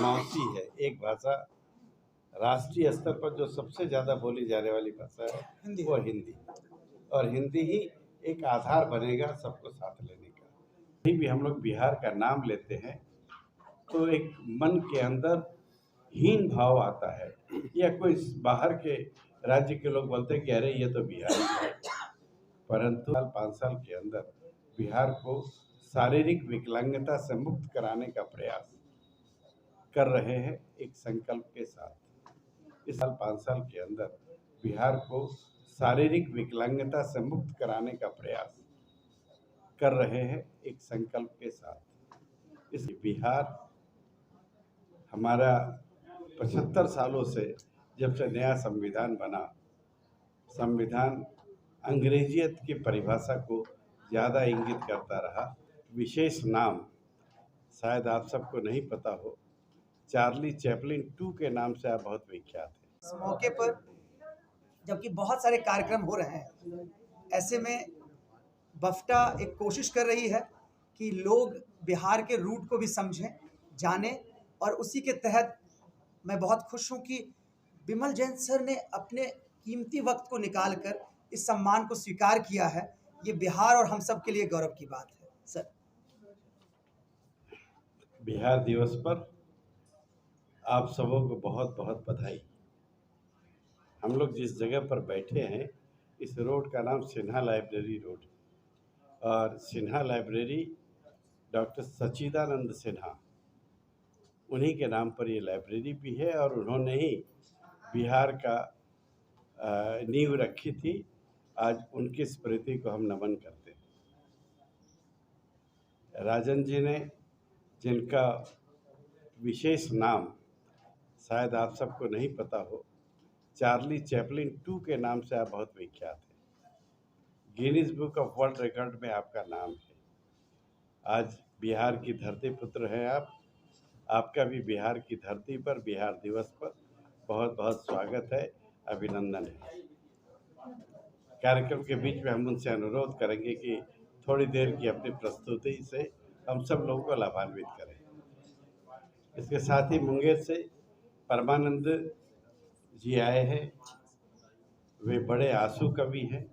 मौसी है। एक भाषा राष्ट्रीय स्तर पर जो सबसे ज़्यादा बोली जाने वाली भाषा है वो हिंदी, और हिंदी ही एक आधार बनेगा सबको साथ लेने का। कहीं भी हम लोग बिहार का नाम लेते हैं तो एक मन के अंदर हीन भाव आता है, या कोई बाहर के राज्य के लोग बोलते हैं कि अरे ये तो बिहार है। परंतु 5 साल के अंदर बिहार को शारीरिक विकलांगता से मुक्त कराने का प्रयास कर रहे हैं एक संकल्प के साथ। इस साल 5 साल के अंदर बिहार को शारीरिक विकलांगता से मुक्त कराने का प्रयास कर रहे हैं एक संकल्प के साथ। इस बिहार हमारा 75 सालों से, जब से नया संविधान बना, संविधान अंग्रेजियत की परिभाषा को ज़्यादा इंगित करता रहा। विशेष नाम शायद आप सबको नहीं पता हो, चार्ली चैपलिन 2 के नाम से आप बहुत विख्यात हैं। इस मौके पर जबकि बहुत सारे कार्यक्रम हो रहे हैं, ऐसे में बफ्टा एक कोशिश कर रही है कि लोग बिहार के रूट को भी समझें, जानें, और उसी के तहत मैं बहुत खुश हूं कि विमल जैन सर ने अपने कीमती वक्त को निकालकर इस सम्मान को स्वीकार किया है। ये बिहार और हम सब के लिए गौरव की बात है। सर, बिहार दिवस पर आप सबों को बहुत बहुत बधाई। हम लोग जिस जगह पर बैठे हैं, इस रोड का नाम सिन्हा लाइब्रेरी रोड है, और सिन्हा लाइब्रेरी डॉक्टर सच्चिदानंद सिन्हा, उन्हीं के नाम पर ये लाइब्रेरी भी है, और उन्होंने ही बिहार का नींव रखी थी। आज उनकी स्मृति को हम नमन करते हैं। राजन जी ने, जिनका विशेष नाम शायद आप सबको नहीं पता हो, चार्ली चैपलिन 2 के नाम से आप बहुत विख्यात हैं। Guinness book of world record में आपका नाम है। आज बिहार की धरती पुत्र हैं आप। आपका भी बिहार की धरती पर बिहार दिवस पर बहुत बहुत स्वागत है, अभिनंदन है। कार्यक्रम के बीच में हम उनसे अनुरोध करेंगे कि थोड़ी देर की अपनी प्रस्तुति से हम सब लोगों को लाभान्वित करें। इसके साथ ही मुंगेर से परमानंद जी आए हैं। वे बड़े आंसू कवि हैं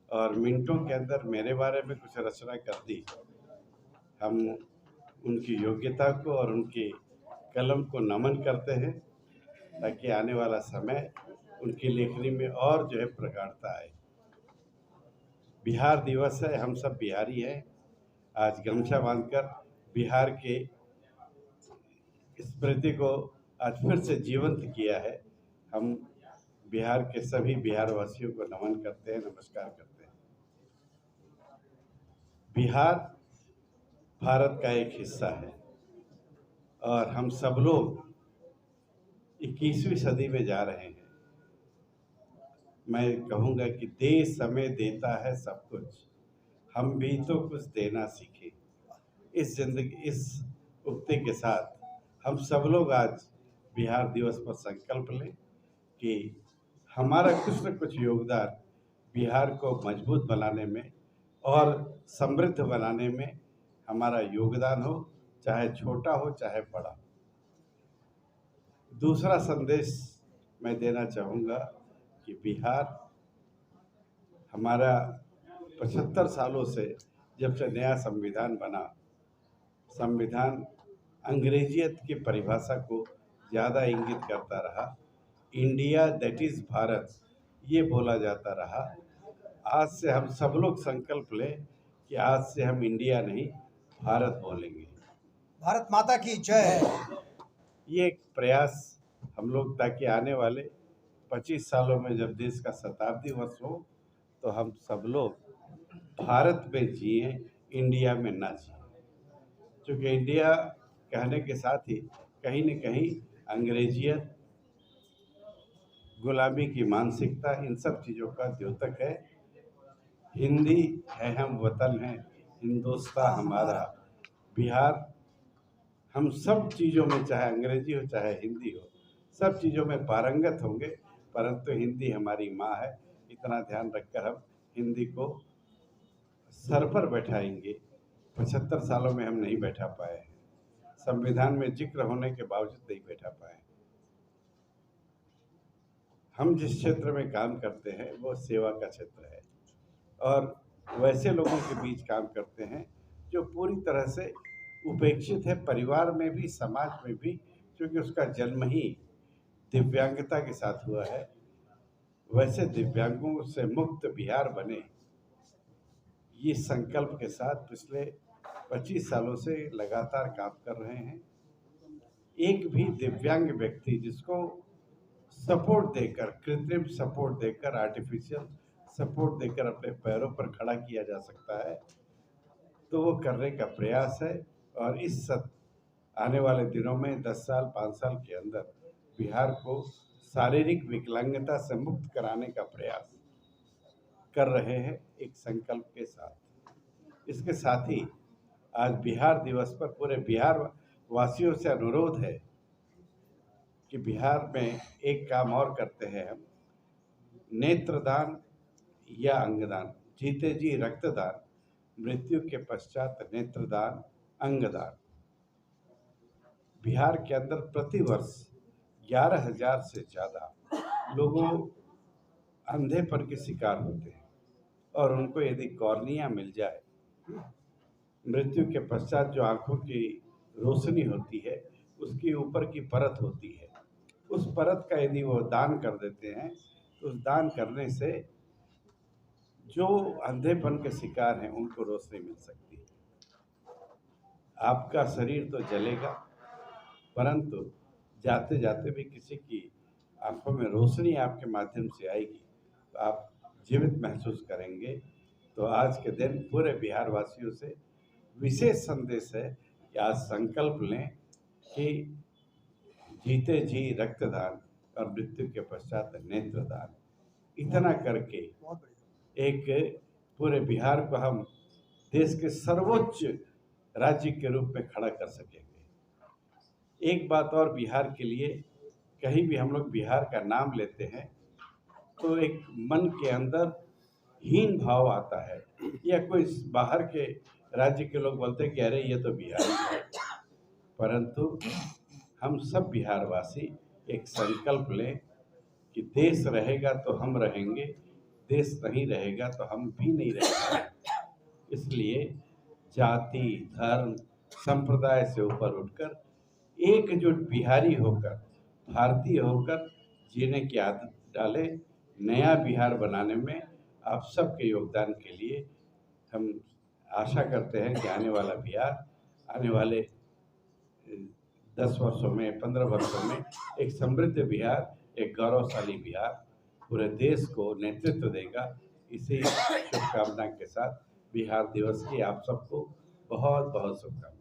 और मिनटों के अंदर मेरे बारे में कुछ रचना कर दी। हम उनकी योग्यता को और उनकी कलम को नमन करते हैं, ताकि आने वाला समय उनकी लेखनी में और जो है प्रगाढ़ता आए। बिहार दिवस है, हम सब बिहारी हैं। आज गमछा बांधकर बिहार के स्मृति को आज फिर से जीवंत किया है। हम बिहार के सभी बिहार वासियों को नमन करते हैं, नमस्कार करते हैं। बिहार भारत का एक हिस्सा है, और हम सब लोग 21वीं सदी में जा रहे हैं। मैं कहूँगा कि दे समय देता है सब कुछ, हम भी तो कुछ देना सीखे। इस जिंदगी, इस उक्ति के साथ हम सब लोग आज बिहार दिवस पर संकल्प लें कि हमारा कुछ न कुछ योगदान बिहार को मजबूत बनाने में और समृद्ध बनाने में हमारा योगदान हो, चाहे छोटा हो चाहे बड़ा। दूसरा संदेश मैं देना चाहूँगा कि बिहार हमारा 75 सालों से, जब से नया संविधान बना, संविधान अंग्रेजियत की परिभाषा को ज़्यादा इंगित करता रहा। इंडिया दैट इज़ भारत, ये बोला जाता रहा। आज से हम सब लोग संकल्प लें कि आज से हम इंडिया नहीं भारत बोलेंगे। भारत माता की जय। ये एक प्रयास हम लोग, ताकि आने वाले 25 सालों में जब देश का शताब्दी वर्ष हो, तो हम सब लोग भारत में जिए, इंडिया में ना जिए। क्योंकि इंडिया कहने के साथ ही कहीं न कहीं अंग्रेजियत, गुलामी की मानसिकता, इन सब चीज़ों का द्योतक है। हिंदी है हम वतन है, हिंदुस्तान हमारा। बिहार हम सब चीज़ों में, चाहे अंग्रेजी हो चाहे हिंदी हो, सब चीज़ों में पारंगत होंगे, परंतु हिंदी हमारी माँ है। इतना ध्यान रखकर हम हिंदी को सर पर बैठाएंगे। 75 सालों में हम नहीं बैठा पाए हैं। संविधान में जिक्र होने के बावजूद नहीं बैठा पाए। हम जिस क्षेत्र में काम करते हैं वो सेवा का क्षेत्र है और वैसे लोगों के बीच काम करते हैं जो पूरी तरह से उपेक्षित है, परिवार में भी समाज में भी, क्योंकि उसका जन्म ही दिव्यांगता के साथ हुआ है। वैसे दिव्यांगों से मुक्त बिहार बने, ये संकल्प के साथ पिछले 25 सालों से लगातार काम कर रहे हैं। एक भी दिव्यांग व्यक्ति जिसको सपोर्ट देकर, कृत्रिम सपोर्ट देकर, आर्टिफिशियल सपोर्ट देकर अपने पैरों पर खड़ा किया जा सकता है तो वो करने का प्रयास है। और आने वाले दिनों में 10 साल 5 साल के अंदर बिहार को शारीरिक विकलांगता से मुक्त कराने का प्रयास कर रहे हैं एक संकल्प के साथ। इसके साथ ही आज बिहार दिवस पर पूरे बिहार वासियों से अनुरोध है कि बिहार में एक काम और करते हैं हम, नेत्रदान या अंगदान, जीते जी रक्तदान, मृत्यु के पश्चात नेत्रदान, अंगदान। बिहार के अंदर प्रतिवर्ष 11,000 से ज़्यादा लोगों अंधेपन के शिकार होते हैं और उनको यदि कॉर्निया मिल जाए, मृत्यु के पश्चात जो आंखों की रोशनी होती है उसकी ऊपर की परत होती है, उस परत का यदि वो दान कर देते हैं तो उस दान करने से जो अंधेपन के शिकार हैं उनको रोशनी मिल सकती है। आपका शरीर तो जलेगा परंतु जाते जाते भी किसी की आंखों में रोशनी आपके माध्यम से आएगी तो आप जीवित महसूस करेंगे। तो आज के दिन पूरे बिहार वासियों से विशेष संदेश है कि आज संकल्प लें कि जीते जी रक्तदान और मृत्यु के पश्चात नेत्रदान। इतना करके एक पूरे बिहार को हम देश के सर्वोच्च राज्य के रूप में खड़ा कर सकेंगे। एक बात और बिहार के लिए, कहीं भी हम लोग बिहार का नाम लेते हैं तो एक मन के अंदर हीन भाव आता है, या कोई बाहर के राज्य के लोग बोलते हैं कि अरे ये तो बिहार है। परंतु हम सब बिहारवासी एक संकल्प लें कि देश रहेगा तो हम रहेंगे, देश नहीं रहेगा तो हम भी नहीं रहेंगे। इसलिए जाति, धर्म, संप्रदाय से ऊपर उठकर एकजुट बिहारी होकर, भारतीय होकर जीने की आदत डालें। नया बिहार बनाने में आप सबके योगदान के लिए हम आशा करते हैं कि आने वाला बिहार आने वाले 10 वर्षों में, 15 वर्षों में एक समृद्ध बिहार, एक गौरवशाली बिहार पूरे देश को नेतृत्व देगा। इसी शुभकामना के साथ बिहार दिवस की आप सबको बहुत बहुत शुभकामनाएं।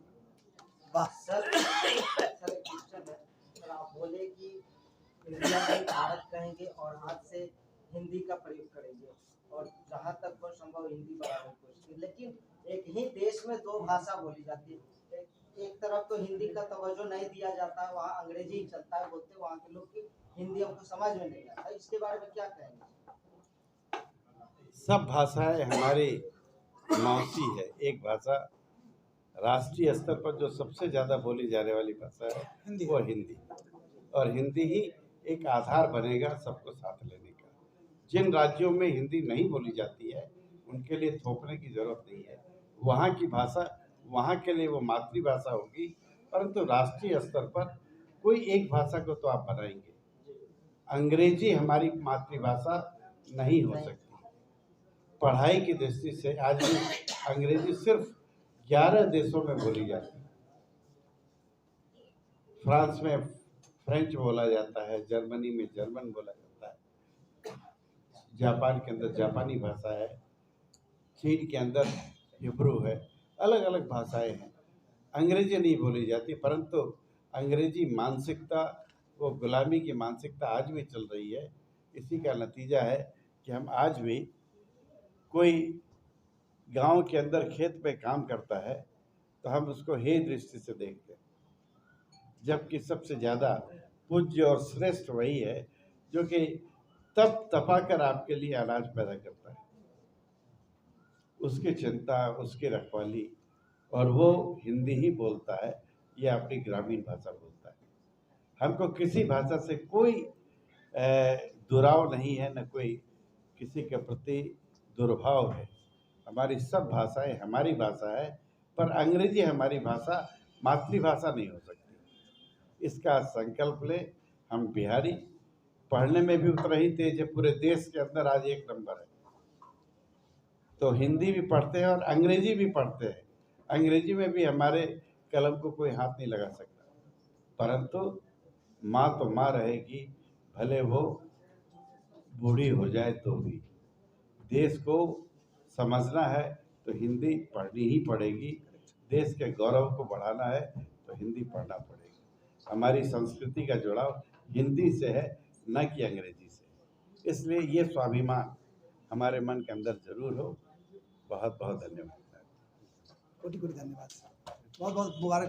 वाह सर एक क्वेश्चन है सर, आप बोले कि इंडिया में भारत कहेंगे और हाथ से हिंदी का प्रयोग करेंगे और जहाँ तक हो संभव हिंदी बढ़ाने की कोशिश की, लेकिन एक ही देश में दो भाषा बोली जाती है। एक तरफ तो हिंदी का तवज्जो नहीं दिया जाता है, वहाँ अंग्रेजी ही चलता है, बोलते वहाँ के लोग की हिंदी हमको समझ में नहीं आता। इसके बारे में क्या कहेंगे? सब भाषाएं हमारी मौसी है। एक भाषा राष्ट्रीय स्तर पर जो सबसे ज़्यादा बोली जाने वाली भाषा है वो हिंदी, और हिंदी ही एक आधार बनेगा सबको साथ लेने का। जिन राज्यों में हिंदी नहीं बोली जाती है उनके लिए थोपने की जरूरत नहीं है, वहाँ की भाषा वहाँ के लिए वो मातृभाषा होगी। परंतु राष्ट्रीय स्तर पर कोई एक भाषा को तो आप बनाएंगे, अंग्रेजी हमारी मातृभाषा नहीं हो सकती। पढ़ाई की दृष्टि से आज भी अंग्रेजी सिर्फ 11 देशों में बोली जाती है। फ्रांस में फ्रेंच बोला जाता है, जर्मनी में जर्मन बोला जाता है, जापान के अंदर जापानी भाषा है, चीन के अंदर हिब्रू है, अलग अलग भाषाएं हैं। अंग्रेजी नहीं बोली जाती, परंतु अंग्रेजी मानसिकता, वो गुलामी की मानसिकता आज भी चल रही है। इसी का नतीजा है कि हम आज भी कोई गांव के अंदर खेत पे काम करता है तो हम उसको हे दृष्टि से देखते हैं, जबकि सबसे ज़्यादा पूज्य और श्रेष्ठ वही है जो कि तप तपा कर आपके लिए अनाज पैदा करता है, उसकी चिंता, उसकी रखवाली, और वो हिंदी ही बोलता है ये अपनी ग्रामीण भाषा बोलता है। हमको किसी भाषा से कोई दुराव नहीं है, न कोई किसी के प्रति दुर्भाव है। हमारी सब भाषाएं हमारी भाषा है, पर अंग्रेजी हमारी भाषा मातृभाषा नहीं हो सकती। इसका संकल्प ले। हम बिहारी पढ़ने में भी उतना ही तेज है, पूरे देश के अंदर आज 1 नंबर है। तो हिंदी भी पढ़ते हैं और अंग्रेजी भी पढ़ते हैं। अंग्रेजी में भी हमारे कलम को कोई हाथ नहीं लगा सकता, परंतु माँ तो माँ रहेगी, भले वो बूढ़ी हो जाए तो भी। देश को समझना है तो हिंदी पढ़नी ही पड़ेगी। देश के गौरव को बढ़ाना है तो हिंदी पढ़ना पड़ेगी। हमारी संस्कृति का जुड़ाव हिंदी से है, न कि अंग्रेजी से। इसलिए ये स्वाभिमान हमारे मन के अंदर जरूर हो। बहुत बहुत धन्यवाद। कोटि कोटि धन्यवाद। बहुत बहुत मुबारक।